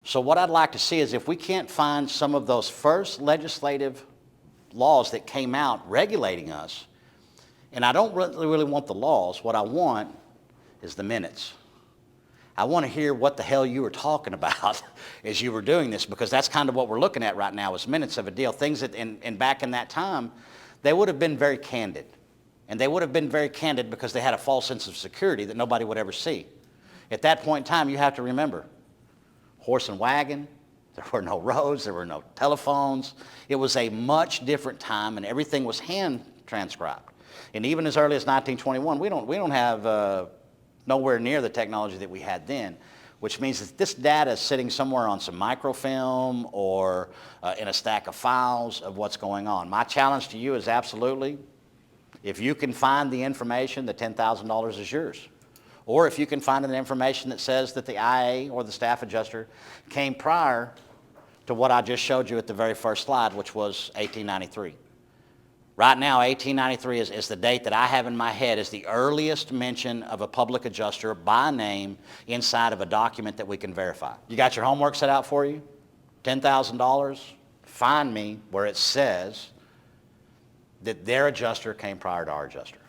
So what I'd like to see is if we can't find some of those first legislative laws that came out regulating us, and I don't really want the laws. What I want is the minutes. I want to hear what the hell you were talking about as you were doing this, because that's kind of what we're looking at right now is minutes of a deal. Things that, back in that time, they would have been very candid. And they would have been very candid because they had a false sense of security that nobody would ever see. At that point in time, you have to remember, horse and wagon, there were no roads, there were no telephones. It was a much different time, and everything was hand transcribed. And even as early as 1921, we don't have nowhere near the technology that we had then, which means that this data is sitting somewhere on some microfilm or in a stack of files of what's going on. My challenge to you is absolutely, if you can find the information, the $10,000 is yours. Or if you can find an information that says that the IA or the staff adjuster came prior to what I just showed you at the very first slide, which was 1893. Right now, 1893 is the date that I have in my head as the earliest mention of a public adjuster by name inside of a document that we can verify. You got your homework set out for you? $10,000? Find me where it says that their adjuster came prior to our adjuster.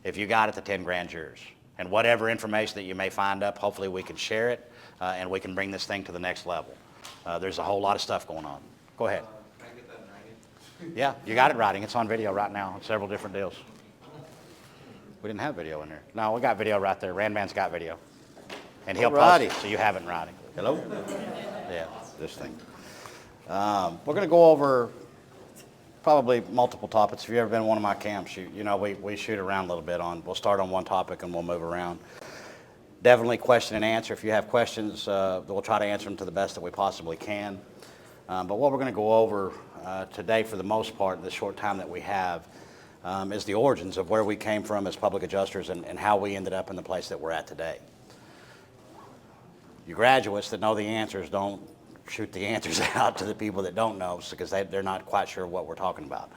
If you got it, the 10 grand's yours. And whatever information that you may find up, hopefully we can share it and we can bring this thing to the next level. There's a whole lot of stuff going on. Go ahead. Yeah, you got it writing. It's on video right now on several different deals. We didn't have video in there. No, we got video right there. Randman's got video. And he'll post it, so you have it in writing. Hello? Yeah, this thing. We're going to go over probably multiple topics. If you've ever been in one of my camps, you know we shoot around a little bit on. We'll start on one topic and we'll move around. Definitely question and answer. If you have questions, we'll try to answer them to the best that we possibly can. But what we're going to go over today, for the most part, in the short time that we have, is the origins of where we came from as public adjusters and how we ended up in the place that we're at today. You graduates that know the answers don't shoot the answers out to the people that don't know, because they're not quite sure what we're talking about.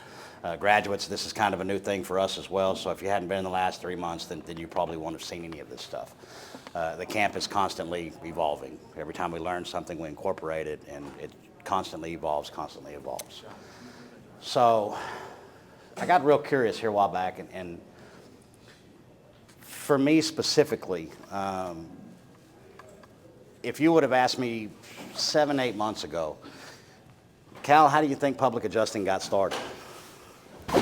Graduates, this is kind of a new thing for us as well, so if you hadn't been in the last 3 months, then you probably won't have seen any of this stuff. The camp is constantly evolving. Every time we learn something, we incorporate it, and it constantly evolves, constantly evolves. So I got real curious here a while back, and for me specifically, if you would have asked me 7, 8 months ago, Cal, how do you think public adjusting got started? I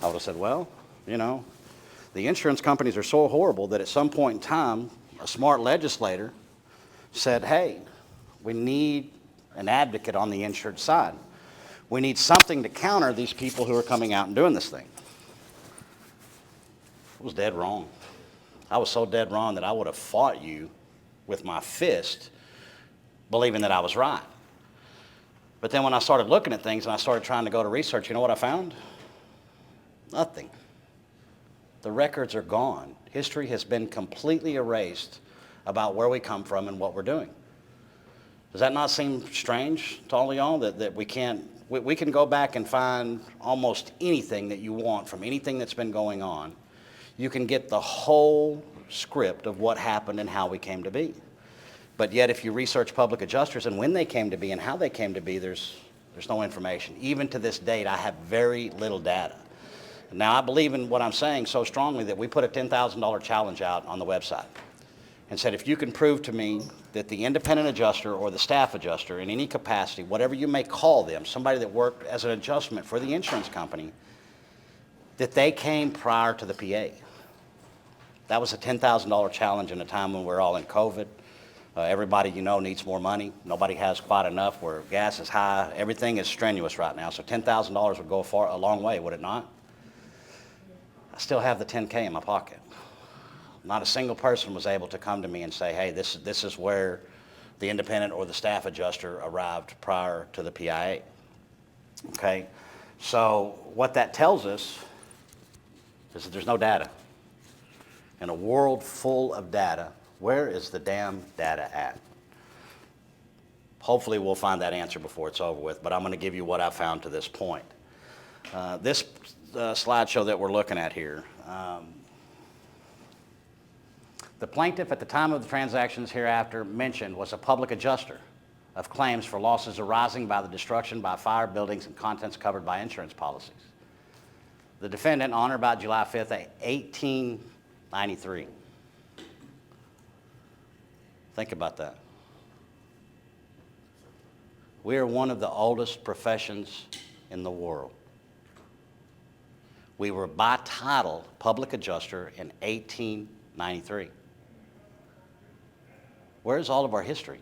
would have said, well, you know, the insurance companies are so horrible that at some point in time, a smart legislator said, hey, we need an advocate on the insured side. We need something to counter these people who are coming out and doing this thing. I was dead wrong. I was so dead wrong that I would have fought you with my fist, believing that I was right. But then when I started looking at things and I started trying to go to research, you know what I found? Nothing. The records are gone. History has been completely erased about where we come from and what we're doing. Does that not seem strange to all of y'all that we can go back and find almost anything that you want from anything that's been going on? You can get the whole script of what happened and how we came to be. But yet if you research public adjusters and when they came to be and how they came to be, there's no information. Even to this date, I have very little data. Now, I believe in what I'm saying so strongly that we put a $10,000 challenge out on the website and said, if you can prove to me that the independent adjuster or the staff adjuster in any capacity, whatever you may call them, somebody that worked as an adjustment for the insurance company, that they came prior to the PA. That was a $10,000 challenge in a time when we're all in COVID. Everybody you know needs more money. Nobody has quite enough, where gas is high. Everything is strenuous right now. So $10,000 would go a long way, would it not? I still have the $10K in my pocket. Not a single person was able to come to me and say, hey, this is where the independent or the staff adjuster arrived prior to the PIA. Okay? So what that tells us is that there's no data. In a world full of data, where is the damn data at? Hopefully we'll find that answer before it's over with, but I'm going to give you what I found to this point. This slideshow that we're looking at here, the plaintiff at the time of the transactions hereafter mentioned was a public adjuster. of claims for losses arising by the destruction by fire, buildings, and contents covered by insurance policies. The defendant, on or about July 5th, 1893. Think about that. We are one of the oldest professions in the world. We were by title public adjuster in 1893. Where's all of our history?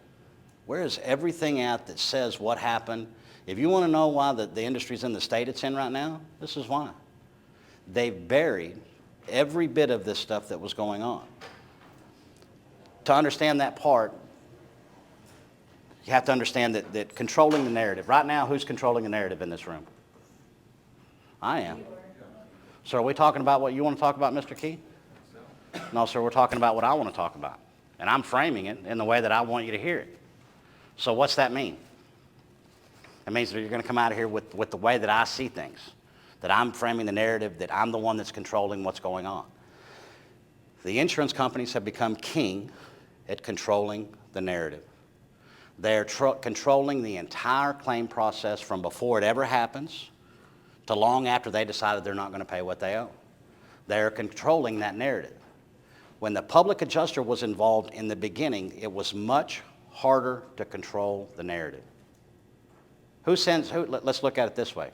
Where is everything out that says what happened? If you want to know why the industry's in the state it's in right now, this is why. They've buried every bit of this stuff that was going on. To understand that part, you have to understand that controlling the narrative. Right now, who's controlling the narrative in this room? I am. So are we talking about what you want to talk about, Mr. Key? No, sir, we're talking about what I want to talk about. And I'm framing it in the way that I want you to hear it. So what's that mean? It means that you're going to come out of here with the way that I see things, that I'm framing the narrative, that I'm the one that's controlling what's going on. The insurance companies have become king at controlling the narrative. They're controlling the entire claim process from before it ever happens to long after they decided they're not going to pay what they owe. They're controlling that narrative. When the public adjuster was involved in the beginning, it was much harder to control the narrative. Let's look at it this way.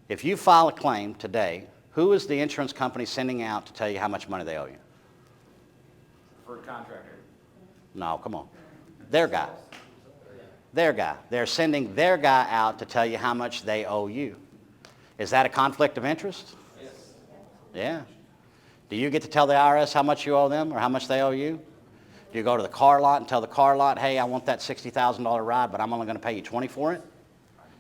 If you file a claim today, who is the insurance company sending out to tell you how much money they owe you? For a contractor. No, come on. Their guy. Their guy. They're sending their guy out to tell you how much they owe you. Is that a conflict of interest? Yes. Yeah. Do you get to tell the IRS how much you owe them or how much they owe you? Do you go to the car lot and tell the car lot, hey, I want that $60,000 ride, but I'm only going to pay you $20 for it?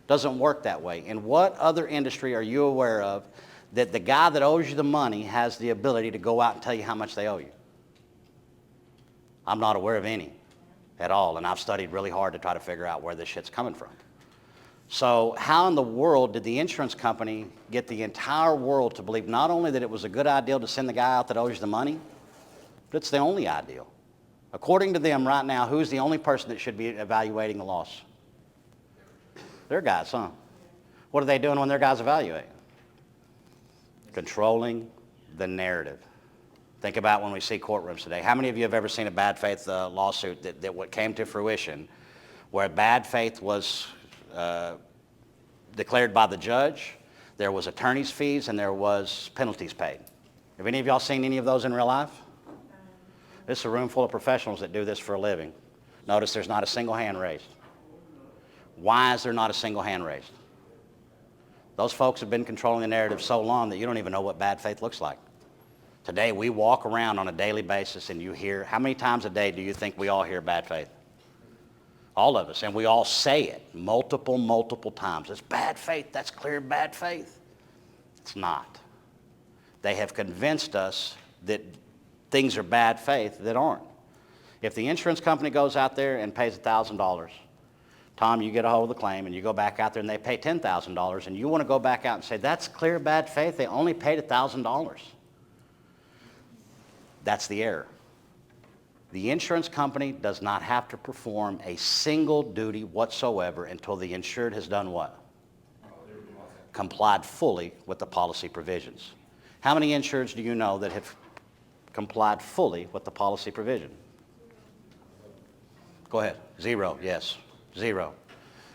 Doesn't work that way. In what other industry are you aware of that the guy that owes you the money has the ability to go out and tell you how much they owe you? I'm not aware of any at all, and I've studied really hard to try to figure out where this shit's coming from. So how in the world did the insurance company get the entire world to believe not only that it was a good idea to send the guy out that owes you the money, but it's the only ideal? According to them right now, who's the only person that should be evaluating the loss? Their guys, huh? What are they doing when their guys evaluate? Controlling the narrative. Think about when we see courtrooms today. How many of you have ever seen a bad faith lawsuit that what came to fruition where bad faith was declared by the judge, there was attorney's fees, and there was penalties paid? Have any of y'all seen any of those in real life? This is a room full of professionals that do this for a living. Notice there's not a single hand raised. Why is there not a single hand raised? Those folks have been controlling the narrative so long that you don't even know what bad faith looks like. Today, we walk around on a daily basis and you hear, how many times a day do you think we all hear bad faith? All of us, and we all say it multiple times. It's bad faith, that's clear bad faith. It's not. They have convinced us that things are bad faith that aren't. If the insurance company goes out there and pays $1,000, Tom, you get a hold of the claim and you go back out there and they pay $10,000 and you want to go back out and say, that's clear bad faith, they only paid $1,000. That's the error. The insurance company does not have to perform a single duty whatsoever until the insured has done what? Complied fully with the policy provisions. How many insureds do you know that have complied fully with the policy provision? Go ahead. Zero, yes. Zero.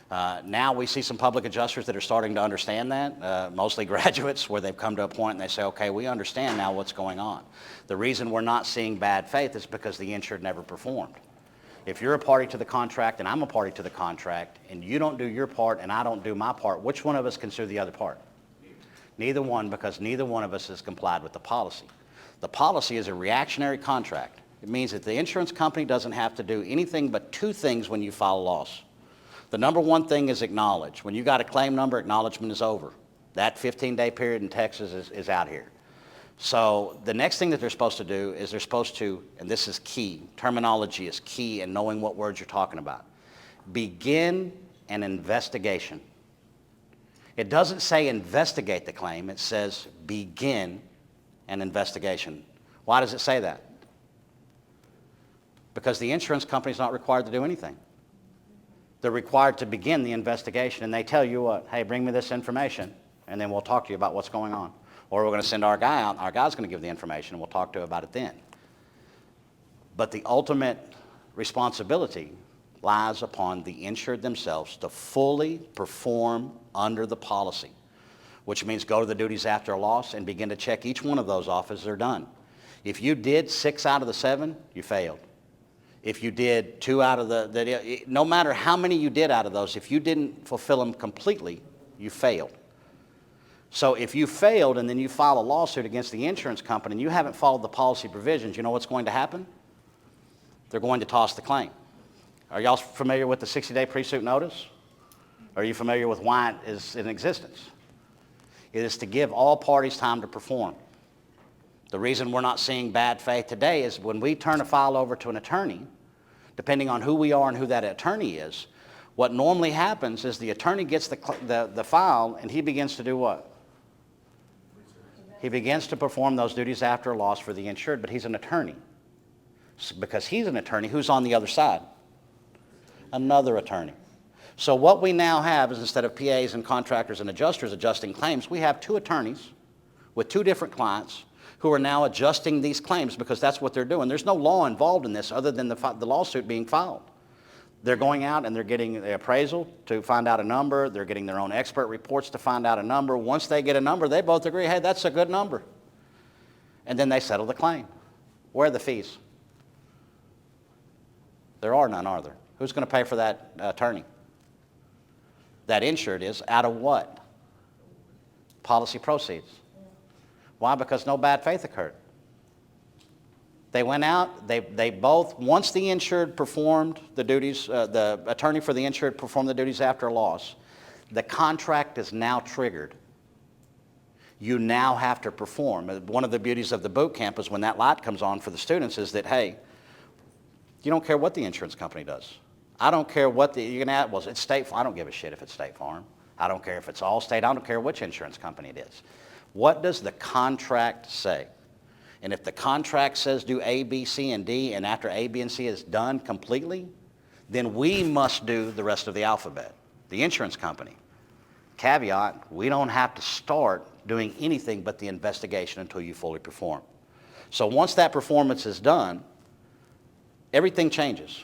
Now we see some public adjusters that are starting to understand that, mostly graduates, where they've come to a point and they say, okay, we understand now what's going on. The reason we're not seeing bad faith is because the insured never performed. If you're a party to the contract and I'm a party to the contract and you don't do your part and I don't do my part, which one of us can sue the other part? Neither one, because neither one of us has complied with the policy. The policy is a reactionary contract. It means that the insurance company doesn't have to do anything but two things when you file a loss. The number one thing is acknowledge. When you got a claim number, acknowledgement is over. That 15-day period in Texas is out here. So the next thing that they're supposed to do is they're supposed to, and this is key, terminology is key in knowing what words you're talking about, begin an investigation. It doesn't say investigate the claim, it says begin an investigation. Why does it say that? Because the insurance company is not required to do anything. They're required to begin the investigation, and they tell you what, hey, bring me this information, and then we'll talk to you about what's going on. Or we're going to send our guy out, and our guy's going to give the information, and we'll talk to you about it then. But the ultimate responsibility lies upon the insured themselves to fully perform under the policy, which means go to the duties after a loss and begin to check each one of those off as they're done. If you did 6 out of the 7, you failed. If you did 2 out of no matter how many you did out of those, if you didn't fulfill them completely, you failed. So if you failed and then you file a lawsuit against the insurance company and you haven't followed the policy provisions, you know what's going to happen? They're going to toss the claim. Are y'all familiar with the 60-day pre-suit notice? Are you familiar with why it is in existence? It is to give all parties time to perform. The reason we're not seeing bad faith today is when we turn a file over to an attorney, depending on who we are and who that attorney is, what normally happens is the attorney gets the file and he begins to do what? He begins to perform those duties after a loss for the insured, but he's an attorney. Because he's an attorney, who's on the other side? Another attorney. So what we now have is instead of PAs and contractors and adjusters adjusting claims, we have 2 attorneys with 2 different clients who are now adjusting these claims because that's what they're doing. There's no law involved in this other than the lawsuit being filed. They're going out and they're getting the appraisal to find out a number. They're getting their own expert reports to find out a number. Once they get a number, they both agree, hey, that's a good number. And then they settle the claim. Where are the fees? There are none, are there? Who's going to pay for that attorney? That insured is out of what? Policy proceeds. Why? Because no bad faith occurred. They went out, they both, once the insured performed the duties, the attorney for the insured performed the duties after a loss, the contract is now triggered. You now have to perform. One of the beauties of the boot camp is when that light comes on for the students is that, hey, you don't care what the insurance company does. I don't care what you're going to add, well, it's State Farm. I don't give a shit if it's State Farm. I don't care if it's Allstate. I don't care which insurance company it is. What does the contract say? And if the contract says do A, B, C, and D, and after A, B, and C is done completely, then we must do the rest of the alphabet, the insurance company. Caveat, we don't have to start doing anything but the investigation until you fully perform. So once that performance is done, everything changes.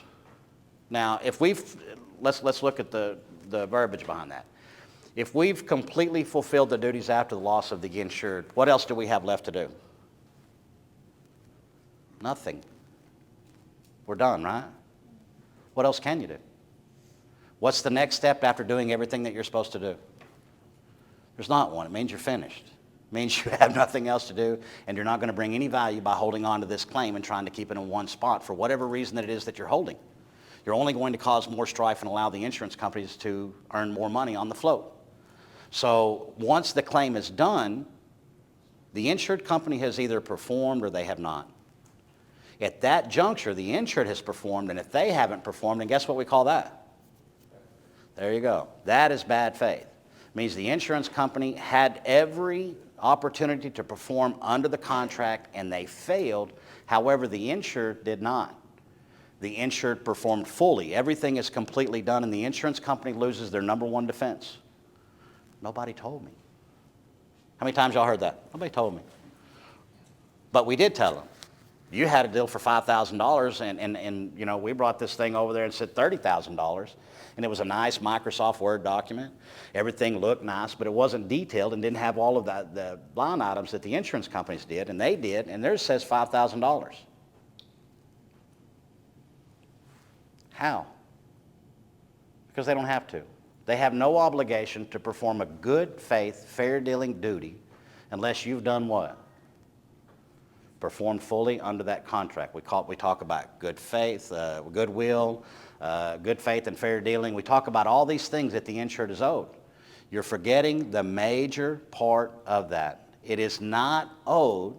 Now, if let's look at the verbiage behind that. If we've completely fulfilled the duties after the loss of the insured, what else do we have left to do? Nothing. We're done, right? What else can you do? What's the next step after doing everything that you're supposed to do? There's not one. It means you're finished. It means you have nothing else to do, and you're not going to bring any value by holding on to this claim and trying to keep it in one spot for whatever reason that it is that you're holding. You're only going to cause more strife and allow the insurance companies to earn more money on the float. So once the claim is done, the insured company has either performed or they have not. At that juncture, the insured has performed, and if they haven't performed, then guess what we call that? There you go. That is bad faith. It means the insurance company had every opportunity to perform under the contract, and they failed. However, the insured did not. The insured performed fully. Everything is completely done, and the insurance company loses their number one defense. Nobody told me. How many times y'all heard that? Nobody told me. But we did tell them. You had a deal for $5,000, and you know, we brought this thing over there and said $30,000, and it was a nice Microsoft Word document. Everything looked nice, but it wasn't detailed and didn't have all of the line items that the insurance companies did, and they did, and theirs says $5,000. How? Because they don't have to. They have no obligation to perform a good faith, fair dealing duty unless you've done what? Performed fully under that contract. We talk about good faith, goodwill, good faith and fair dealing. We talk about all these things that the insured is owed. You're forgetting the major part of that. It is not owed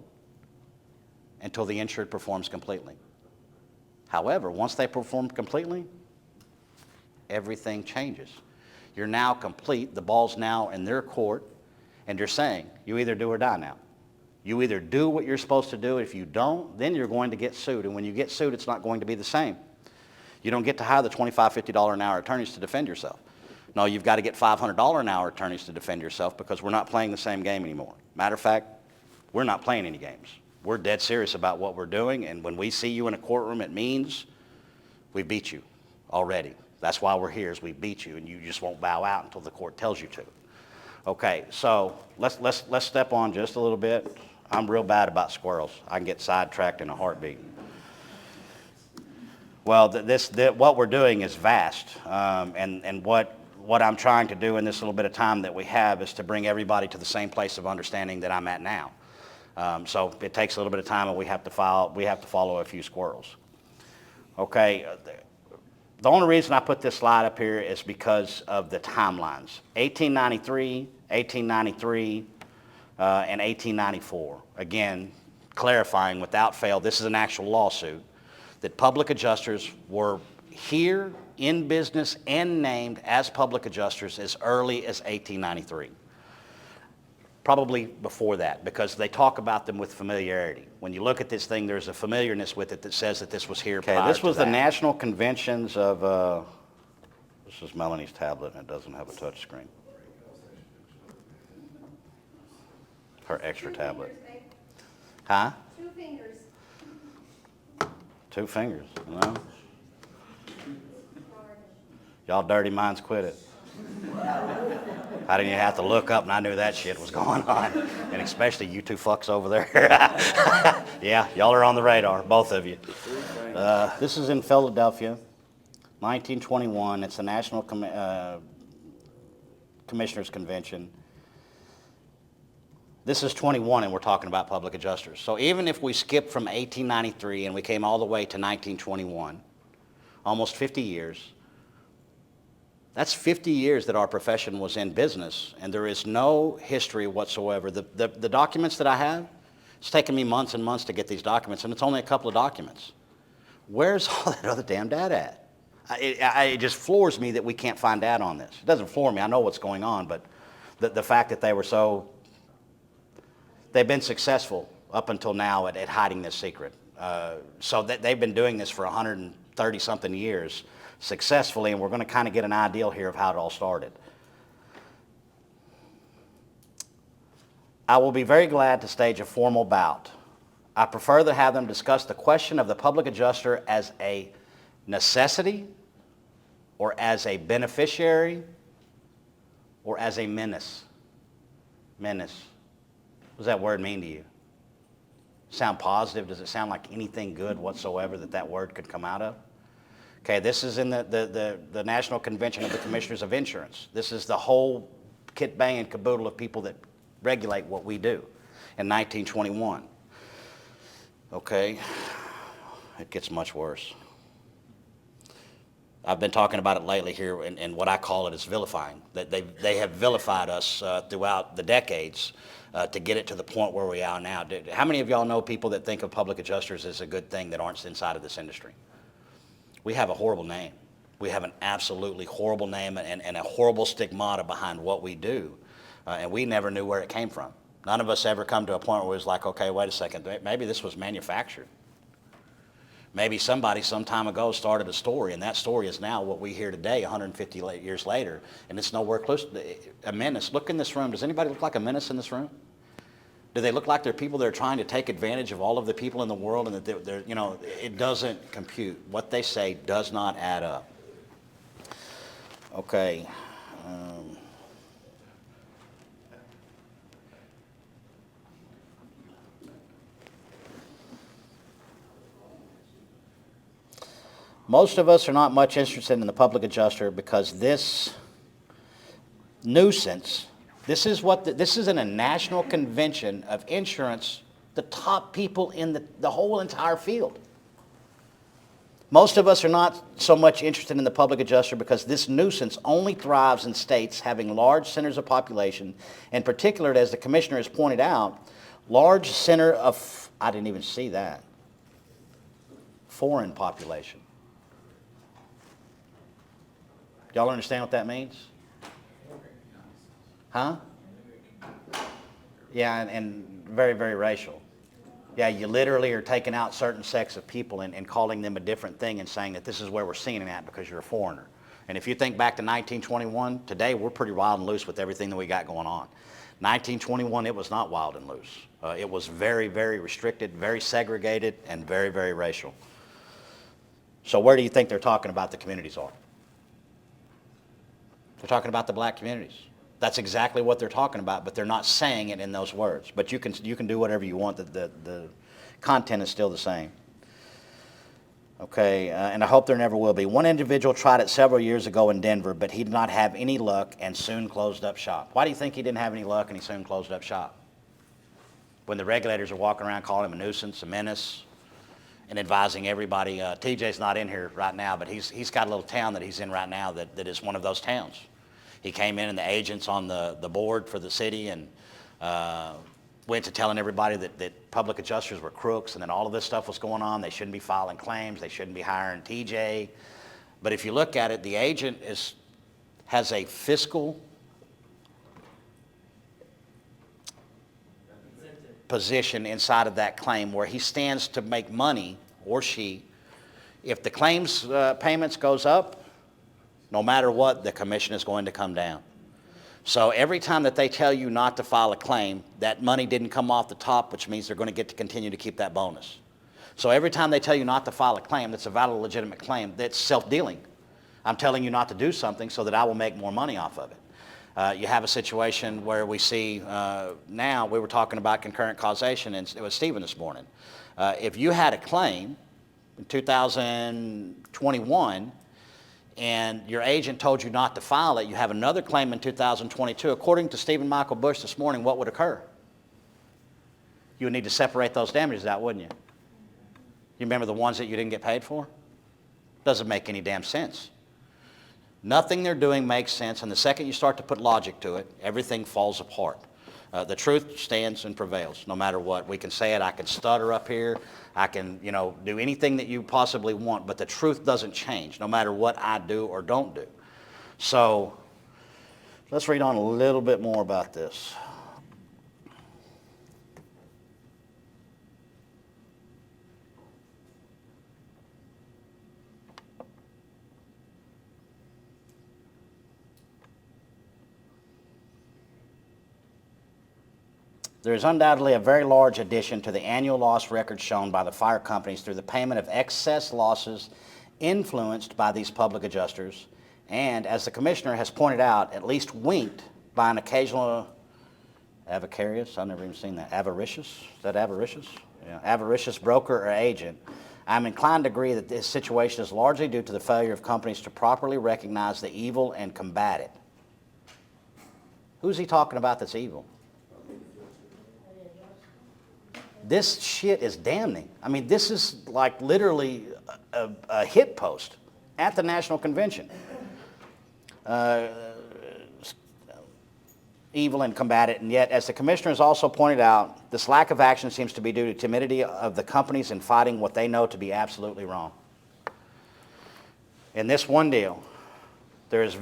until the insured performs completely. However, once they perform completely, everything changes. You're now complete. The ball's now in their court, and you're saying, you either do or die now. You either do what you're supposed to do. If you don't, then you're going to get sued. And when you get sued, it's not going to be the same. You don't get to hire the $25, $50 an hour attorneys to defend yourself. No, you've got to get $500 an hour attorneys to defend yourself because we're not playing the same game anymore. Matter of fact, we're not playing any games. We're dead serious about what we're doing, and when we see you in a courtroom, it means we beat you already. That's why we're here, is we beat you, and you just won't bow out until the court tells you to. Okay, so let's step on just a little bit. I'm real bad about squirrels. I can get sidetracked in a heartbeat. Well, what we're doing is vast, and what I'm trying to do in this little bit of time that we have is to bring everybody to the same place of understanding that I'm at now. So it takes a little bit of time, and we have to follow a few squirrels. Okay, the only reason I put this slide up here is because of the timelines. 1893, 1893, and 1894. Again, clarifying without fail, this is an actual lawsuit, that public adjusters were here in business and named as public adjusters as early as 1893. Probably before that, because they talk about them with familiarity. When you look at this thing, there's a familiarness with it that says that this was here prior to that. Okay, this was the national conventions of, this is Melanie's tablet, and it doesn't have a touch screen. Her extra tablet. Huh? 2 fingers. 2 fingers, no? Y'all dirty minds quit it. I didn't even have to look up, and I knew that shit was going on. And especially you 2 fucks over there. Yeah, y'all are on the radar, both of you. This is in Philadelphia, 1921. It's the National Commissioners Convention. This is 21, and we're talking about public adjusters. So even if we skip from 1893 and we came all the way to 1921, almost 50 years, that's 50 years that our profession was in business, and there is no history whatsoever. The documents that I have, it's taken me months and months to get these documents, and it's only a couple of documents. Where's all that other damn data at? It just floors me that we can't find data on this. It doesn't floor me. I know what's going on, but the fact that they've been successful up until now at hiding this secret. So they've been doing this for 130-something years successfully, and we're going to kind of get an idea here of how it all started. I will be very glad to stage a formal bout. I prefer to have them discuss the question of the public adjuster as a necessity, or as a beneficiary, or as a menace. Menace. What does that word mean to you? Sound positive? Does it sound like anything good whatsoever that word could come out of? Okay, this is in the National Convention of the Commissioners of Insurance. This is the whole kit, bang, and caboodle of people that regulate what we do in 1921. Okay, it gets much worse. I've been talking about it lately here, and what I call it is vilifying. That they have vilified us throughout the decades to get it to the point where we are now. How many of y'all know people that think of public adjusters as a good thing that aren't inside of this industry? We have a horrible name. We have an absolutely horrible name and a horrible stigmata behind what we do, and we never knew where it came from. None of us ever come to a point where it was like, okay, wait a second, maybe this was manufactured. Maybe somebody some time ago started a story, and that story is now what we hear today, 150 years later, and it's nowhere close to a menace. Look in this room. Does anybody look like a menace in this room? Do they look like they're people that are trying to take advantage of all of the people in the world, and that they're it doesn't compute. What they say does not add up. Okay. Most of us are not much interested in the public adjuster because this nuisance. This is in a national convention of insurance, the top people in the whole entire field. Most of us are not so much interested in the public adjuster because this nuisance only thrives in states having large centers of population, in particular, as the commissioner has pointed out, large center of, I didn't even see that, foreign population. Y'all understand what that means? Huh? Yeah, and very, very racial. Yeah, you literally are taking out certain sects of people and calling them a different thing and saying that this is where we're seeing it at because you're a foreigner. And if you think back to 1921, today we're pretty wild and loose with everything that we got going on. 1921, it was not wild and loose. It was very, very restricted, very segregated, and very, very racial. So where do you think they're talking about the communities are? They're talking about the black communities. That's exactly what they're talking about, but they're not saying it in those words. But you can do whatever you want. The content is still the same. Okay, and I hope there never will be. One individual tried it several years ago in Denver, but he did not have any luck and soon closed up shop. Why do you think he didn't have any luck and he soon closed up shop? When the regulators are walking around calling him a nuisance, a menace, and advising everybody. TJ's not in here right now, but he's got a little town that he's in right now that is one of those towns. He came in and the agents on the board for the city and went to telling everybody that public adjusters were crooks and then all of this stuff was going on. They shouldn't be filing claims. They shouldn't be hiring TJ. But if you look at it, the agent has a fiscal position inside of that claim where he stands to make money, or she. If the claims payments goes up, no matter what, the commission is going to come down. So every time that they tell you not to file a claim, that money didn't come off the top, which means they're going to get to continue to keep that bonus. So every time they tell you not to file a claim that's a valid, legitimate claim, that's self-dealing. I'm telling you not to do something so that I will make more money off of it. You have a situation where we see now, we were talking about concurrent causation, and it was Stephen this morning. If you had a claim in 2021, and your agent told you not to file it, you have another claim in 2022, according to Stephen Michael Bush this morning, what would occur? You would need to separate those damages out, wouldn't you? You remember the ones that you didn't get paid for? Doesn't make any damn sense. Nothing they're doing makes sense, and the second you start to put logic to it, everything falls apart. The truth stands and prevails, no matter what. We can say it, I can stutter up here, I can, do anything that you possibly want, but the truth doesn't change, no matter what I do or don't do. So, let's read on a little bit more about this. There is undoubtedly a very large addition to the annual loss record shown by the fire companies through the payment of excess losses influenced by these public adjusters, and as the Commissioner has pointed out, at least winked by an occasional avaricious, I've never even seen that, avaricious, is that avaricious? Yeah, avaricious broker or agent. I'm inclined to agree that this situation is largely due to the failure of companies to properly recognize the evil and combat it. Who's he talking about that's evil? This shit is damning. I mean, this is like literally a hit post at the National Convention. Evil and combat it, and yet, as the Commissioner has also pointed out, this lack of action seems to be due to timidity of the companies in fighting what they know to be absolutely wrong. In this one deal, there is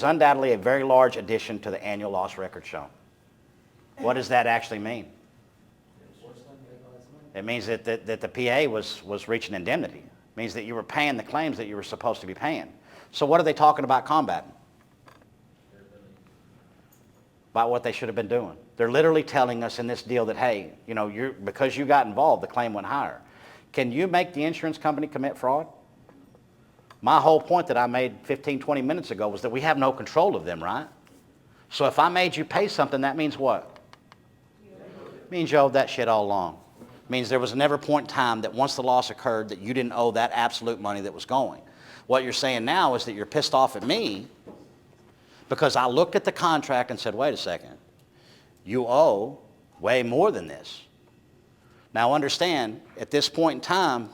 undoubtedly a very large addition to the annual loss record shown. What does that actually mean? It means that the PA was reaching indemnity. It means that you were paying the claims that you were supposed to be paying. So what are they talking about combating? About what they should have been doing. They're literally telling us in this deal that, hey, because you got involved, the claim went higher. Can you make the insurance company commit fraud? My whole point that I made 15, 20 minutes ago was that we have no control of them, right? So if I made you pay something, that means what? It means you owed that shit all along. Means there was never a point in time that once the loss occurred that you didn't owe that absolute money that was going. What you're saying now is that you're pissed off at me because I looked at the contract and said, wait a second, you owe way more than this. Now understand, at this point in time,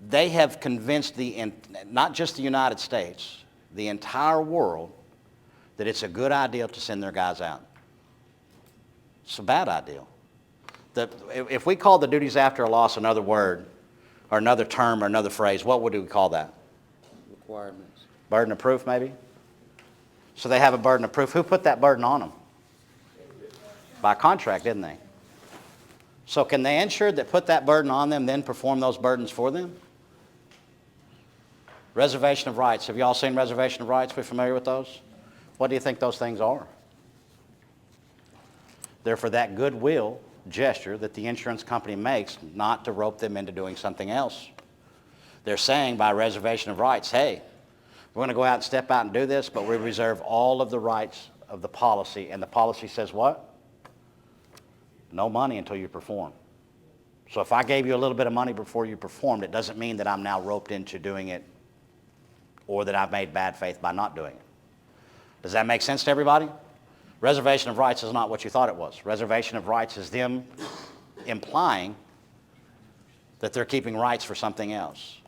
they have convinced not just the United States, the entire world, that it's a good idea to send their guys out. It's a bad idea. If we call the duties after a loss another word, or another term, or another phrase, what would we call that? Requirements. Burden of proof, maybe? So they have a burden of proof. Who put that burden on them? by contract, didn't they? So can the insured that put that burden on them then perform those burdens for them? Reservation of rights. Have you all seen reservation of rights? We familiar with those? What do you think those things are? They're for that goodwill gesture that the insurance company makes not to rope them into doing something else. They're saying by reservation of rights, hey, we're going to go out and step out and do this, but we reserve all of the rights of the policy. And the policy says what? No money until you perform. So if I gave you a little bit of money before you performed, it doesn't mean that I'm now roped into doing it or that I've made bad faith by not doing it. Does that make sense to everybody? Reservation of rights is not what you thought it was. Reservation of rights is them implying that they're keeping rights for something else.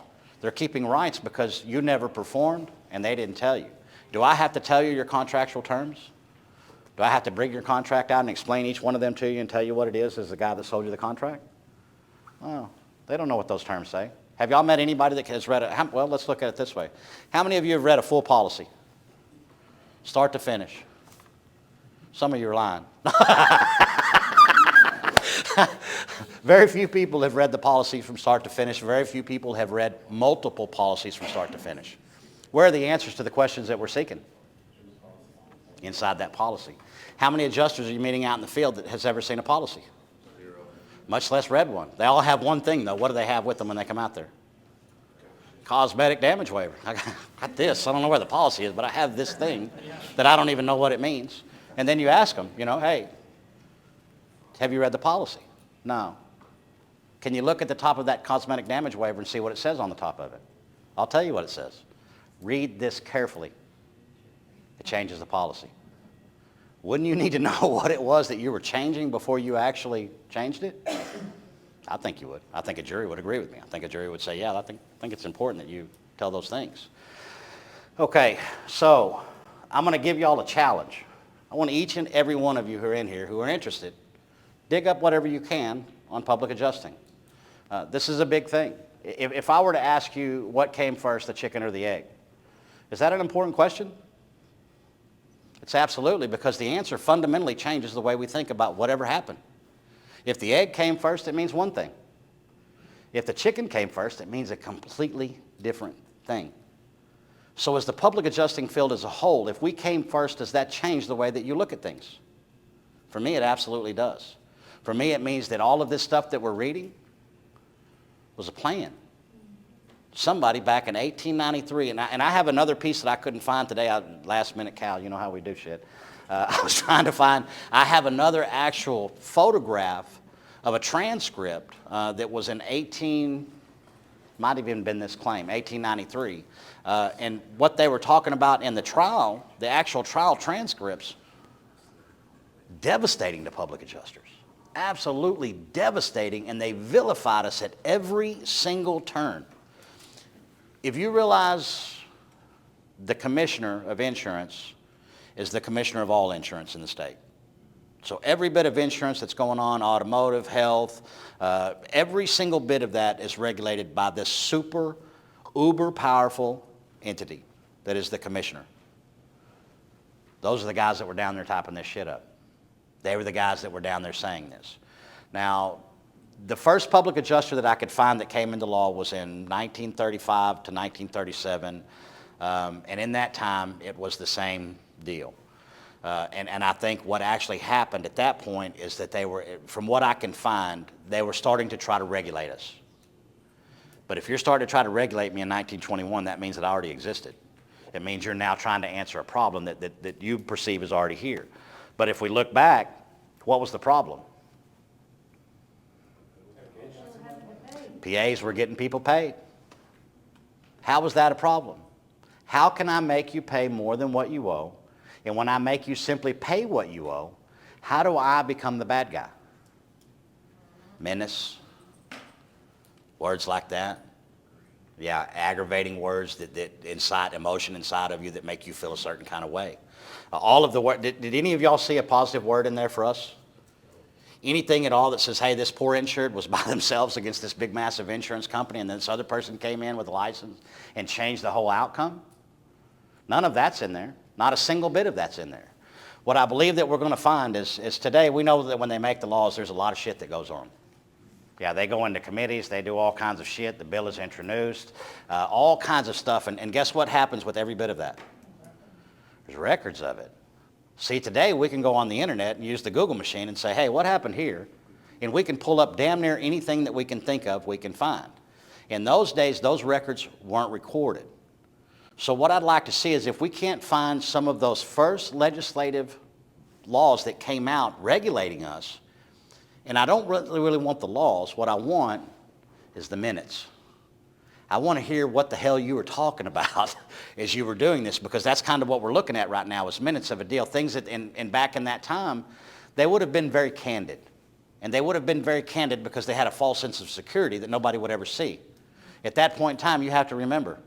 They're keeping rights because you never performed and they didn't tell you. Do I have to tell you your contractual terms? Do I have to bring your contract out and explain each one of them to you and tell you what it is as the guy that sold you the contract? Well, they don't know what those terms say. Have y'all met anybody that has read it? Well, let's look at it this way. How many of you have read a full policy? Start to finish. Some of you are lying. Very few people have read the policy from start to finish. Very few people have read multiple policies from start to finish. Where are the answers to the questions that we're seeking? Inside that policy. How many adjusters are you meeting out in the field that has ever seen a policy? Zero. Much less read one. They all have one thing, though. What do they have with them when they come out there? Cosmetic damage waiver. I got this. I don't know where the policy is, but I have this thing that I don't even know what it means. And then you ask them, hey, have you read the policy? No. Can you look at the top of that cosmetic damage waiver and see what it says on the top of it? I'll tell you what it says. Read this carefully. It changes the policy. Wouldn't you need to know what it was that you were changing before you actually changed it? I think you would. I think a jury would agree with me. I think a jury would say, yeah, I think it's important that you tell those things. Okay, so I'm going to give you all a challenge. I want each and every one of you who are in here who are interested, dig up whatever you can on public adjusting. This is a big thing. If I were to ask you what came first, the chicken or the egg, is that an important question? It's absolutely, because the answer fundamentally changes the way we think about whatever happened. If the egg came first, it means one thing. If the chicken came first, it means a completely different thing. So as the public adjusting field as a whole, if we came first, does that change the way that you look at things? For me, it absolutely does. For me, it means that all of this stuff that we're reading was a plan. Somebody back in 1893, and I have another piece that I couldn't find today. Last minute, Cal, you know how we do shit. I was trying to find, I have another actual photograph of a transcript that was in might have even been this claim, 1893. And what they were talking about in the trial, the actual trial transcripts, devastating to public adjusters. Absolutely devastating, and they vilified us at every single turn. If you realize the commissioner of insurance is the commissioner of all insurance in the state. So every bit of insurance that's going on, automotive, health, every single bit of that is regulated by this super, uber powerful entity that is the commissioner. Those are the guys that were down there typing this shit up. They were the guys that were down there saying this. Now, the first public adjuster that I could find that came into law was in 1935 to 1937, and in that time, it was the same deal. And I think what actually happened at that point is that they were, from what I can find, they were starting to try to regulate us. But if you're starting to try to regulate me in 1921, that means that I already existed. It means you're now trying to answer a problem that you perceive is already here. But if we look back, what was the problem? PAs were getting people paid. How was that a problem? How can I make you pay more than what you owe? And when I make you simply pay what you owe, how do I become the bad guy? Menace, words like that. Yeah, aggravating words that incite emotion inside of you that make you feel a certain kind of way. All of the word, did any of y'all see a positive word in there for us? Anything at all that says, hey, this poor insured was by themselves against this big massive insurance company and this other person came in with a license and changed the whole outcome? None of that's in there. Not a single bit of that's in there. What I believe that we're going to find is today we know that when they make the laws, there's a lot of shit that goes on. Yeah, they go into committees, they do all kinds of shit, the bill is introduced, all kinds of stuff, and guess what happens with every bit of that? There's records of it. See, today we can go on the internet and use the Google machine and say, hey, what happened here? And we can pull up damn near anything that we can think of, we can find. In those days, those records weren't recorded. So what I'd like to see is if we can't find some of those first legislative laws that came out regulating us, and I don't really want the laws, what I want is the minutes. I want to hear what the hell you were talking about as you were doing this, because that's kind of what we're looking at right now is minutes of a deal. Things that back in that time, they would have been very candid. And they would have been very candid because they had a false sense of security that nobody would ever see. At that point in time, you have to remember,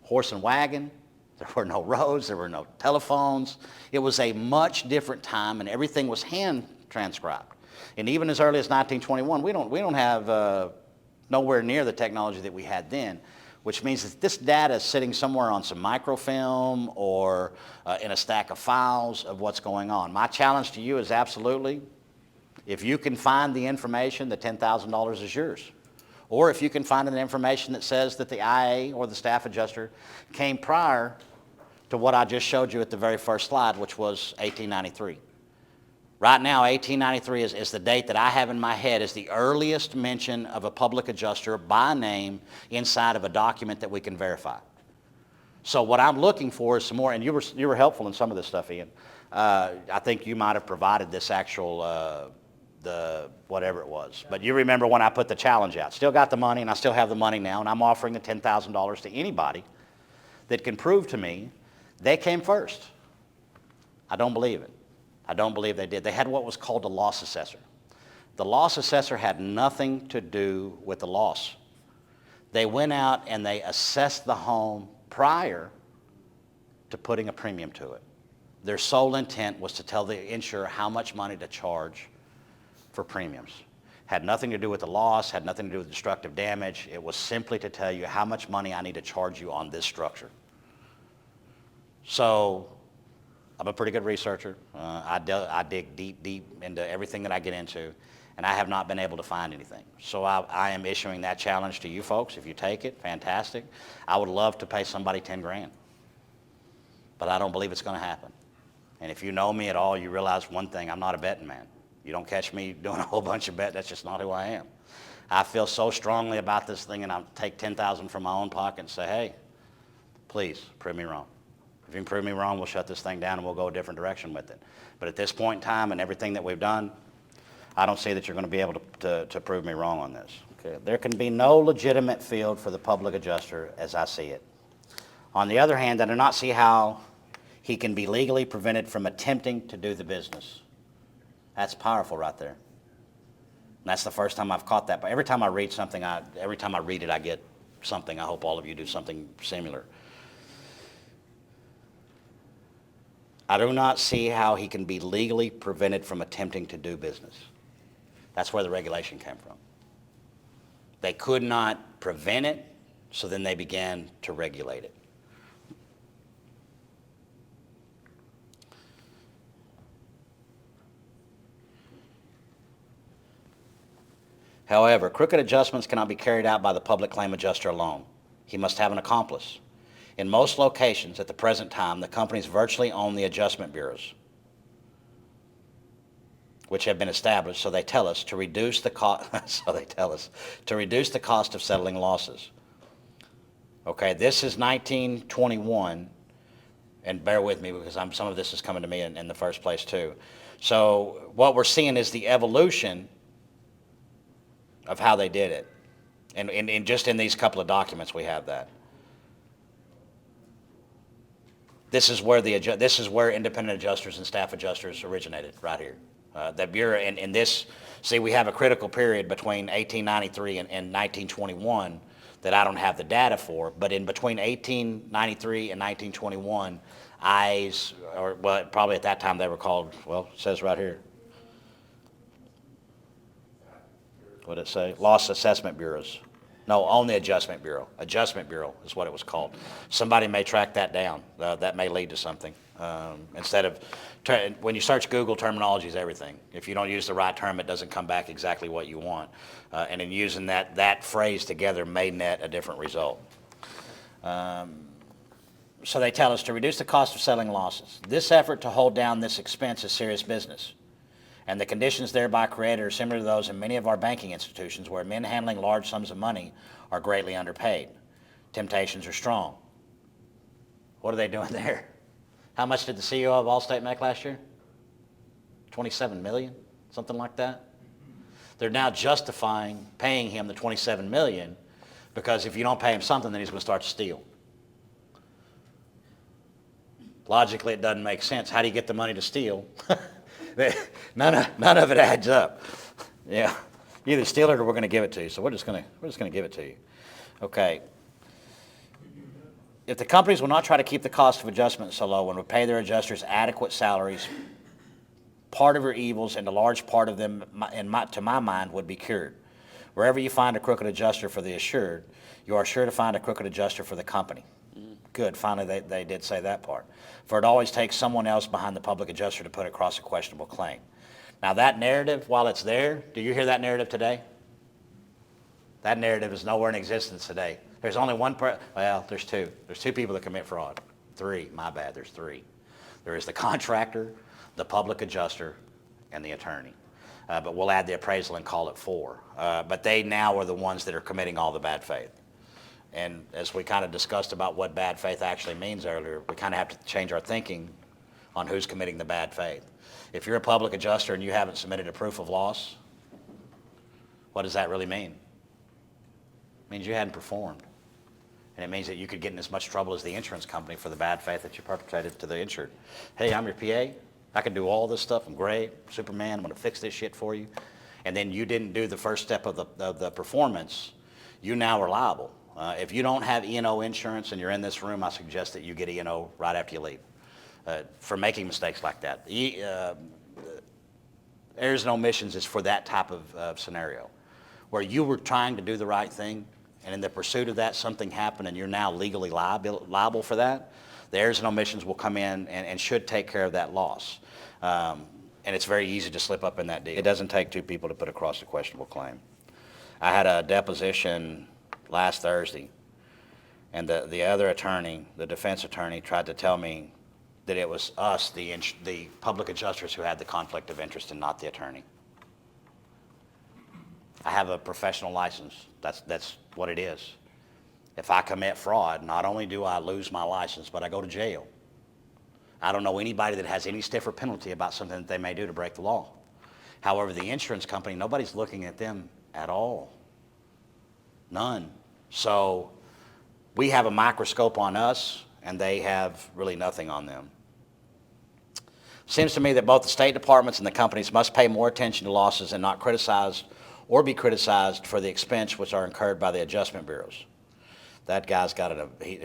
horse and wagon, there were no roads, there were no telephones. It was a much different time, and everything was hand transcribed. And even as early as 1921, we don't have nowhere near the technology that we had then, which means that this data is sitting somewhere on some microfilm or in a stack of files of what's going on. My challenge to you is absolutely, if you can find the information, the $10,000 is yours. Or if you can find an information that says that the IA or the staff adjuster came prior to what I just showed you at the very first slide, which was 1893. Right now, 1893 is the date that I have in my head as the earliest mention of a public adjuster by name inside of a document that we can verify. So what I'm looking for is some more, and you were helpful in some of this stuff, Ian. I think you might have provided this actual, the whatever it was. But you remember when I put the challenge out. Still got the money, and I still have the money now, and I'm offering the $10,000 to anybody that can prove to me they came first. I don't believe it. I don't believe they did. They had what was called a loss assessor. The loss assessor had nothing to do with the loss. They went out and they assessed the home prior to putting a premium to it. Their sole intent was to tell the insurer how much money to charge for premiums. Had nothing to do with the loss, had nothing to do with destructive damage. It was simply to tell you how much money I need to charge you on this structure. So I'm a pretty good researcher. I dig deep into everything that I get into, and I have not been able to find anything. So I am issuing that challenge to you folks. If you take it, fantastic. I would love to pay somebody 10 grand, but I don't believe it's going to happen. And if you know me at all, you realize one thing, I'm not a betting man. You don't catch me doing a whole bunch of bet. That's just not who I am. I feel so strongly about this thing, and I'll take $10,000 from my own pocket and say, hey, please prove me wrong. If you can prove me wrong, we'll shut this thing down and we'll go a different direction with it. But at this point in time and everything that we've done, I don't see that you're going to be able to prove me wrong on this. Okay? There can be no legitimate field for the public adjuster as I see it. On the other hand, I do not see how he can be legally prevented from attempting to do the business. That's powerful right there. And that's the first time I've caught that. But every time I read something, every time I read it, I get something. I hope all of you do something similar. I do not see how he can be legally prevented from attempting to do business. That's where the regulation came from. They could not prevent it, so then they began to regulate it. However, crooked adjustments cannot be carried out by the public claim adjuster alone. He must have an accomplice. In most locations at the present time, the companies virtually own the adjustment bureaus, which have been established, so they tell us, to reduce the cost. To reduce the cost of settling losses. Okay, this is 1921, and bear with me because some of this is coming to me in the first place too. So what we're seeing is the evolution of how they did it, and just in these couple of documents we have that. This is where independent adjusters and staff adjusters originated, right here. The Bureau, in this, see, we have a critical period between 1893 and 1921 that I don't have the data for, but in between 1893 and 1921, IAs, or well, probably at that time they were called, well, it says right here. What did it say? Loss Assessment Bureaus. No, on the Adjustment Bureau. Adjustment Bureau is what it was called. Somebody may track that down. That may lead to something. Instead of, when you search Google, terminology is everything. If you don't use the right term, it doesn't come back exactly what you want. And in using that phrase together may net a different result. So they tell us to reduce the cost of settling losses. This effort to hold down this expense is serious business, and the conditions thereby created are similar to those in many of our banking institutions where men handling large sums of money are greatly underpaid. Temptations are strong. What are they doing there? How much did the CEO of Allstate make last year? 27 million, something like that. They're now justifying paying him the 27 million because if you don't pay him something, then he's going to start to steal. Logically, it doesn't make sense. How do you get the money to steal? None of it adds up. Yeah, you either steal it or we're going to give it to you. So we're just going to give it to you. Okay. If the companies will not try to keep the cost of adjustment so low and will pay their adjusters adequate salaries, part of your evils and a large part of them, to my mind, would be cured. Wherever you find a crooked adjuster for the assured, you are sure to find a crooked adjuster for the company. Good, finally they did say that part. For it always takes someone else behind the public adjuster to put across a questionable claim. Now that narrative, while it's there, do you hear that narrative today? That narrative is nowhere in existence today. There's only one well, there's two. There's two people that commit fraud. Three, my bad, there's three. There is the contractor, the public adjuster, and the attorney. But we'll add the appraisal and call it four. But they now are the ones that are committing all the bad faith. And as we kind of discussed about what bad faith actually means earlier, we kind of have to change our thinking on who's committing the bad faith. If you're a public adjuster and you haven't submitted a proof of loss, what does that really mean? It means you hadn't performed. And it means that you could get in as much trouble as the insurance company for the bad faith that you perpetrated to the insured. Hey, I'm your PA. I can do all this stuff. I'm great. Superman, I'm going to fix this shit for you. And then you didn't do the first step of the performance. You now are liable. If you don't have E&O insurance and you're in this room, I suggest that you get E&O right after you leave for making mistakes like that. Errors and omissions is for that type of scenario where you were trying to do the right thing and in the pursuit of that something happened and you're now legally liable for that. The errors and omissions will come in and should take care of that loss. And it's very easy to slip up in that deal. It doesn't take two people to put across a questionable claim. I had a deposition last Thursday, and the other attorney, the defense attorney, tried to tell me that it was us, the public adjusters, who had the conflict of interest and not the attorney. I have a professional license. That's what it is. If I commit fraud, not only do I lose my license, but I go to jail. I don't know anybody that has any stiffer penalty about something that they may do to break the law. However, the insurance company, nobody's looking at them at all. None. So we have a microscope on us, and they have really nothing on them. Seems to me that both the State Departments and the companies must pay more attention to losses and not criticized or be criticized for the expense which are incurred by the adjustment bureaus. That guy's got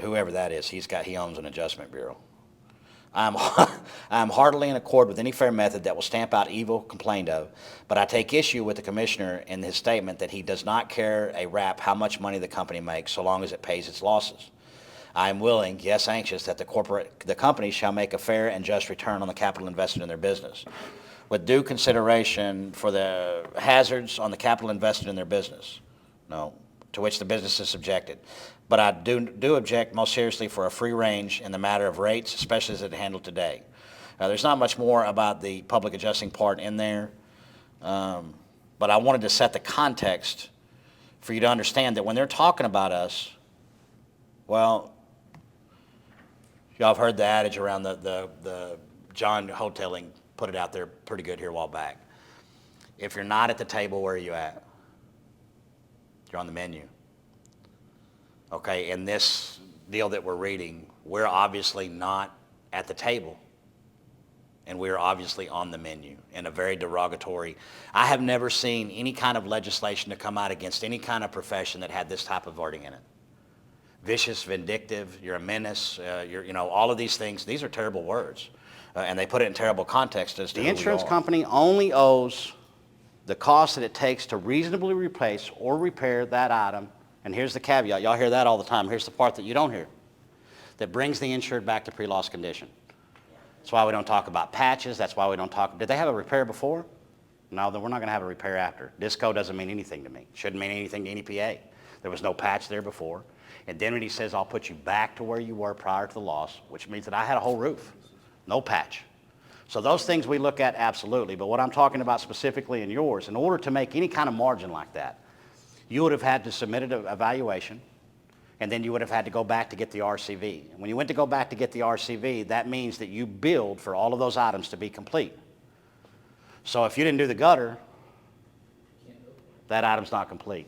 whoever that is, he owns an adjustment bureau. I am heartily in accord with any fair method that will stamp out evil complained of, but I take issue with the commissioner in his statement that he does not care a rap how much money the company makes so long as it pays its losses. I am willing, yes anxious, that the company shall make a fair and just return on the capital invested in their business, with due consideration for the hazards on the capital invested in their business, to which the business is subjected. But I do object most seriously for a free range in the matter of rates, especially as it's handled today. There's not much more about the public adjusting part in there, but I wanted to set the context for you to understand that when they're talking about us, well, y'all have heard the adage around the John Hoteling put it out there pretty good here a while back. If you're not at the table, where are you at? You're on the menu. Okay, in this deal that we're reading, we're obviously not at the table, and we're obviously on the menu in a very derogatory. I have never seen any kind of legislation to come out against any kind of profession that had this type of wording in it. Vicious, vindictive, you're a menace, all of these things. These are terrible words, and they put it in terrible context as to the insurance company only owes the cost that it takes to reasonably replace or repair that item and here's the caveat, y'all hear that all the time, here's the part that you don't hear, that brings the insured back to pre-loss condition. That's why we don't talk about patches, that's why we don't talk, did they have a repair before? No, then we're not gonna have a repair after. Disco doesn't mean anything to me, shouldn't mean anything to any PA. There was no patch there before. Indemnity says I'll put you back to where you were prior to the loss, which means that I had a whole roof, no patch. So those things we look at absolutely, but what I'm talking about specifically in yours, in order to make any kind of margin like that, you would have had to submit an evaluation, and then you would have had to go back to get the RCV. And when you went to go back to get the RCV, that means that you billed for all of those items to be complete. So if you didn't do the gutter, that item's not complete.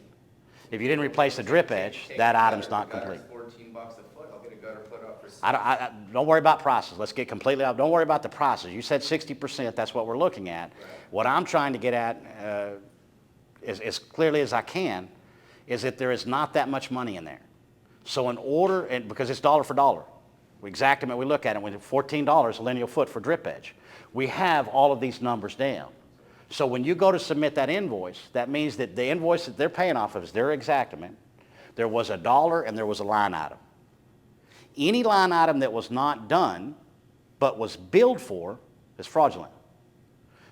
If you didn't replace the drip edge, that item's not complete. $14 a foot, I'll get a gutter put up for Don't worry about prices. Let's get completely out. Don't worry about the prices. You said 60%. That's what we're looking at. Right. What I'm trying to get at, as clearly as I can, is that there is not that much money in there. So in order, and because it's dollar for dollar, we exact them and we look at it. With $14 a lineal foot for drip edge, we have all of these numbers down. So when you go to submit that invoice, that means that the invoice that they're paying off of is their exactament. There was a dollar and there was a line item. Any line item that was not done but was billed for is fraudulent.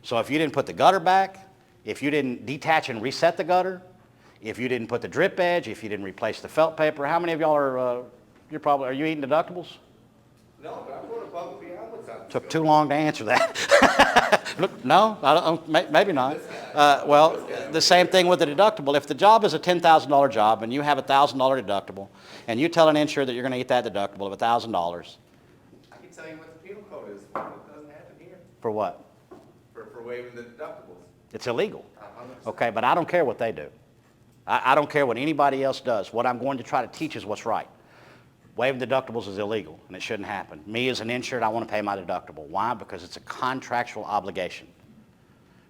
So if you didn't put the gutter back, if you didn't detach and reset the gutter, if you didn't put the drip edge, if you didn't replace the felt paper, how many of y'all are, are you eating deductibles? No, but I'm going above and beyond what's on. Took too long to answer that. Look, no, I don't, maybe not. Well, the same thing with the deductible. If the job is a $10,000 job and you have a $1,000 deductible, and you tell an insurer that you're going to eat that deductible of $1,000, I can tell you what the penal code is. It doesn't happen here. for what? For waiving the deductibles. It's illegal. 100%. Okay, but I don't care what they do. I don't care what anybody else does. What I'm going to try to teach is what's right. Waiving deductibles is illegal, and it shouldn't happen. Me as an insured, I want to pay my deductible. Why? Because it's a contractual obligation.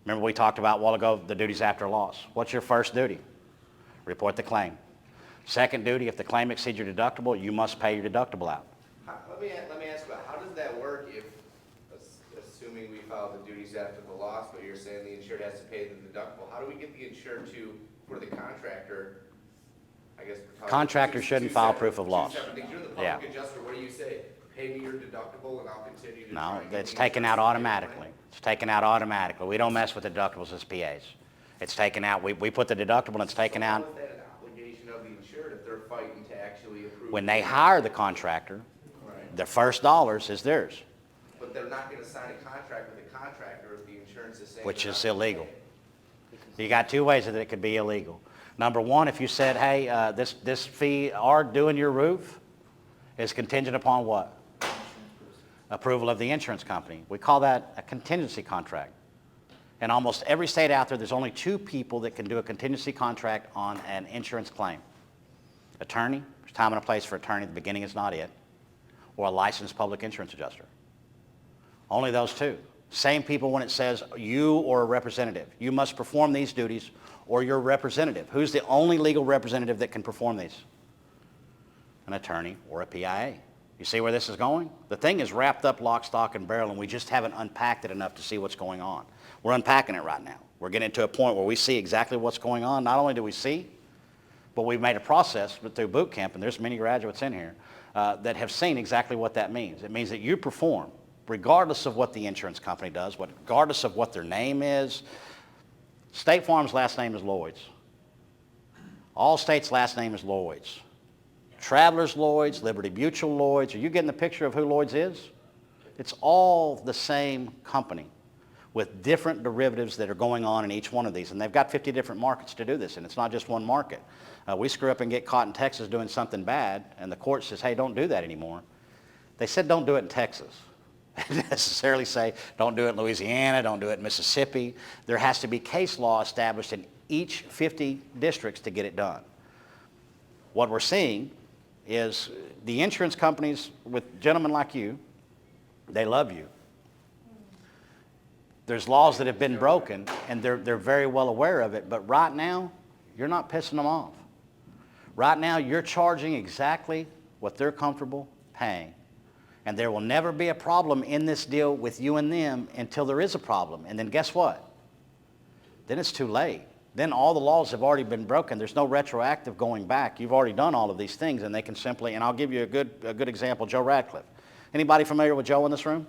Remember we talked about a while ago the duties after loss. What's your first duty? Report the claim. Second duty, if the claim exceeds your deductible, you must pay your deductible out. Let me ask you, how does that work if, assuming we file the duties after the loss, but you're saying the insured has to pay the deductible, how do we get the insured to, for the contractor, I guess we're talking Contractor shouldn't file proof of loss. Two separate things. You're the Yeah. public adjuster, what do you say? Pay me your deductible and I'll continue to try No, and get it's the taken insurance out to pay the claim? automatically. It's taken out automatically. We don't mess with deductibles as PAs. It's taken out, we put the deductible and it's taken So out. how is that an obligation of the insured if they're fighting to actually approve? When they hire the contractor, Right. the first dollars is theirs, But they're not gonna sign a contract with a contractor if the insurance is saying. which they're is not gonna illegal. pay. You got two ways that it could be illegal. Number one, if you said, hey, this fee or doing your roof is contingent upon what? Approval of the insurance company. We call that a contingency contract. In almost every state out there, there's only two people that can do a contingency contract on an insurance claim. Attorney, there's time and a place for attorney, the beginning is not it, or a licensed public insurance adjuster. Only those two. Same people when it says you or a representative. You must perform these duties or your representative. Who's the only legal representative that can perform these? An attorney or a PIA. You see where this is going? The thing is wrapped up lock, stock, and barrel, and we just haven't unpacked it enough to see what's going on. We're unpacking it right now. We're getting to a point where we see exactly what's going on. Not only do we see, but we've made a process through boot camp, and there's many graduates in here that have seen exactly what that means. It means that you perform, regardless of what the insurance company does, regardless of what their name is. State Farm's last name is Lloyd's. Allstate's last name is Lloyd's. Travelers Lloyd's, Liberty Mutual Lloyd's. Are you getting the picture of who Lloyd's is? It's all the same company with different derivatives that are going on in each one of these. And they've got 50 different markets to do this, and it's not just one market. We screw up and get caught in Texas doing something bad, and the court says, hey, don't do that anymore. They said don't do it in Texas. They didn't necessarily say don't do it in Louisiana, don't do it in Mississippi. There has to be case law established in each 50 districts to get it done. What we're seeing is the insurance companies with gentlemen like you, they love you. There's laws that have been broken, and they're very well aware of it, but right now, you're not pissing them off. Right now, you're charging exactly what they're comfortable paying. And there will never be a problem in this deal with you and them until there is a problem. And then guess what? Then it's too late. then all the laws have already been broken. There's no retroactive going back. You've already done all of these things, and they can simply, and I'll give you a good example, Joe Radcliffe. Anybody familiar with Joe in this room?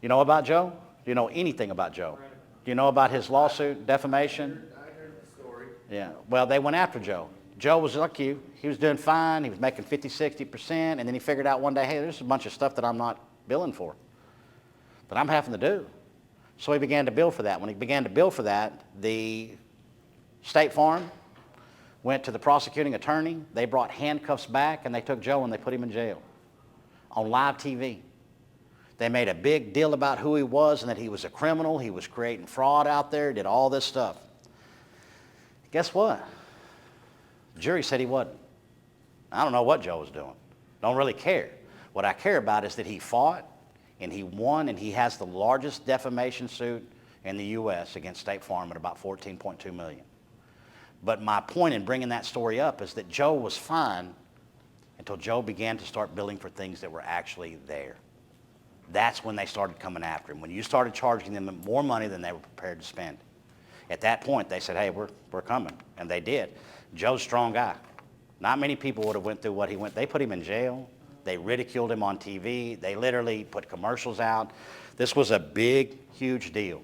You know about Joe? Do you know anything about Joe? Do you know about his lawsuit, defamation? I heard the story. Yeah, well, they went after Joe. Joe was like you. He was doing fine. He was making 50, 60%, and then he figured out one day, hey, there's a bunch of stuff that I'm not billing for, but I'm having to do. So he began to bill for that. When he began to bill for that, the State Farm went to the prosecuting attorney. They brought handcuffs back, and they took Joe and they put him in jail on live TV. They made a big deal about who he was and that he was a criminal. He was creating fraud out there, did all this stuff. Guess what? The jury said he wasn't. I don't know what Joe was doing. Don't really care. What I care about is that he fought and he won, and he has the largest defamation suit in the U.S. against State Farm at about $14.2 million. But my point in bringing that story up is that Joe was fine until Joe began to start billing for things that were actually there. That's when they started coming after him. When you started charging them more money than they were prepared to spend. At that point, they said, hey, we're coming. And they did. Joe's a strong guy. Not many people would have went through what he went. They put him in jail. They ridiculed him on TV. They literally put commercials out. This was a big, huge deal.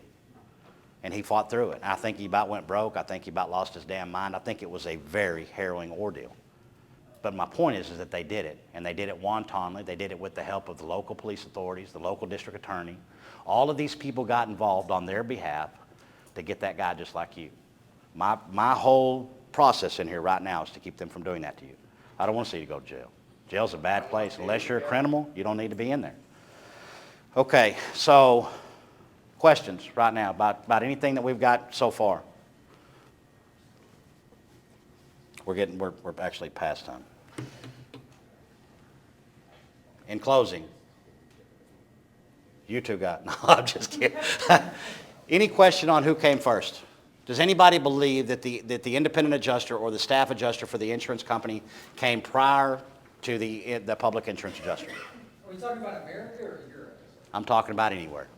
And he fought through it. I think he about went broke. I think he about lost his damn mind. I think it was a very harrowing ordeal. But my point is that they did it. And they did it wantonly. They did it with the help of the local police authorities, the local district attorney. All of these people got involved on their behalf to get that guy just like you. My whole process in here right now is to keep them from doing that to you. I don't want to see you go to jail. Jail's a bad place. Unless you're a criminal, you don't need to be in there. Okay, so questions right now about anything that we've got so far? We're actually past time. In closing, you two got, no, I'm just kidding. Any question on who came first? Does anybody believe that the independent adjuster or the staff adjuster for the insurance company came prior to the public insurance adjuster? Are we talking about America or Europe? I'm talking about anywhere.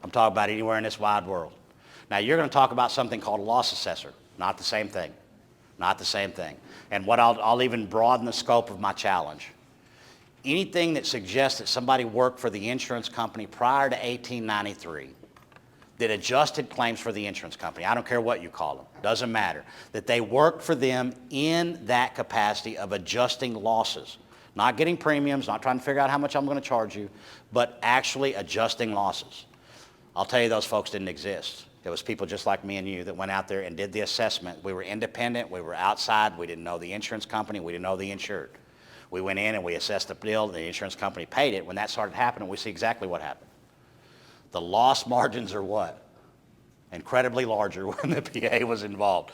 I'm talking about anywhere in this wide world. Now, you're going to talk about something called a loss assessor. Not the same thing. Not the same thing. And what I'll even broaden the scope of my challenge. Anything that suggests that somebody worked for the insurance company prior to 1893 that adjusted claims for the insurance company, I don't care what you call them, doesn't matter, that they worked for them in that capacity of adjusting losses. Not getting premiums, not trying to figure out how much I'm going to charge you, but actually adjusting losses. I'll tell you, those folks didn't exist. It was people just like me and you that went out there and did the assessment. We were independent. We were outside. We didn't know the insurance company. We didn't know the insured. We went in and we assessed the bill. The insurance company paid it. When that started happening, we see exactly what happened. The loss margins are what? Incredibly larger when the PA was involved.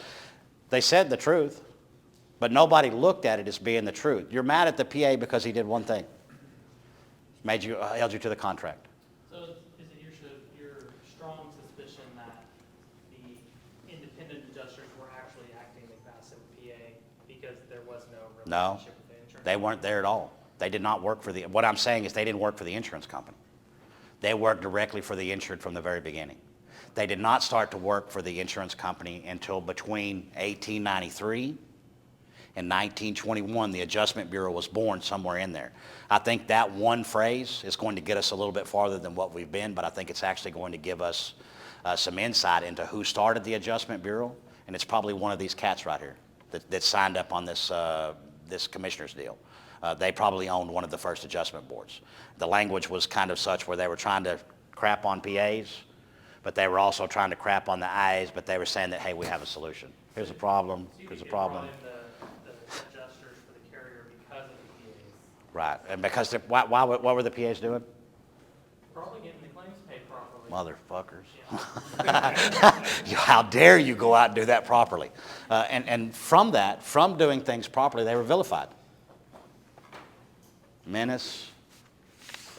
They said the truth, but nobody looked at it as being the truth. You're mad at the PA because he did one thing. Held you to the contract. So is it your strong suspicion that the independent adjusters were actually acting in capacity of PA because there was no relationship with the insurance? They weren't there at all. They did not work for what I'm saying is they didn't work for the insurance company. They worked directly for the insured from the very beginning. They did not start to work for the insurance company until between 1893 and 1921. The Adjustment Bureau was born somewhere in there. I think that one phrase is going to get us a little bit farther than what we've been, but I think it's actually going to give us some insight into who started the Adjustment Bureau, and it's probably one of these cats right here that signed up on this commissioner's deal. They probably owned one of the first adjustment boards. The language was kind of such where they were trying to crap on PAs, but they were also trying to crap on the IAs, but they were saying that, hey, we have a solution. Here's a problem, here's a problem. The adjusters for the carrier because of the PAs. Right, and because, what were the PAs doing? Probably getting the claims paid properly. Motherfuckers. Yeah. How dare you go out and do that properly? And from doing things properly, they were vilified. Menace,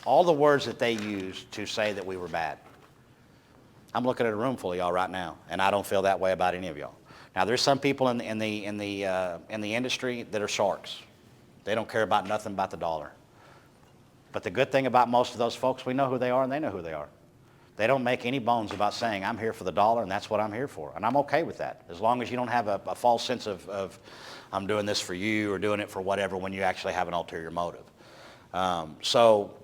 all the words that they used to say that we were bad. I'm looking at a room full of y'all right now, and I don't feel that way about any of y'all. Now, there's some people in the industry that are sharks. They don't care about nothing but the dollar. But the good thing about most of those folks, we know who they are, and they know who they are. They don't make any bones about saying, I'm here for the dollar, and that's what I'm here for. And I'm okay with that, as long as you don't have a false sense of I'm doing this for you or doing it for whatever when you actually have an ulterior motive. So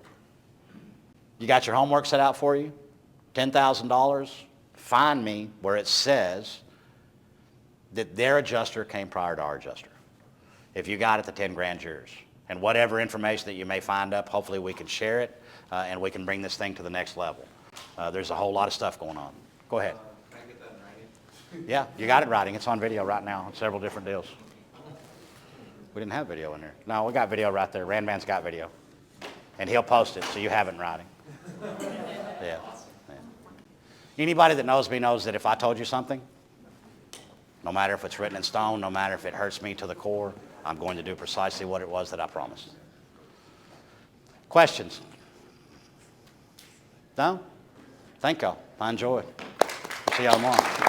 you got your homework set out for you? $10,000, find me where it says that their adjuster came prior to our adjuster. If you got it, the 10 grand's yours. And whatever information that you may find up, hopefully we can share it, and we can bring this thing to the next level. There's a whole lot of stuff going on. Go ahead. Can I get that in writing? Yeah, you got it writing. It's on video right now on several different deals. We didn't have video in there. No, we got video right there. Randman's got video. And he'll post it, so you have it in writing. Yeah. Anybody that knows me knows that if I told you something, no matter if it's written in stone, no matter if it hurts me to the core, I'm going to do precisely what it was that I promised. Questions? No? Thank y'all. I enjoyed. See y'all tomorrow.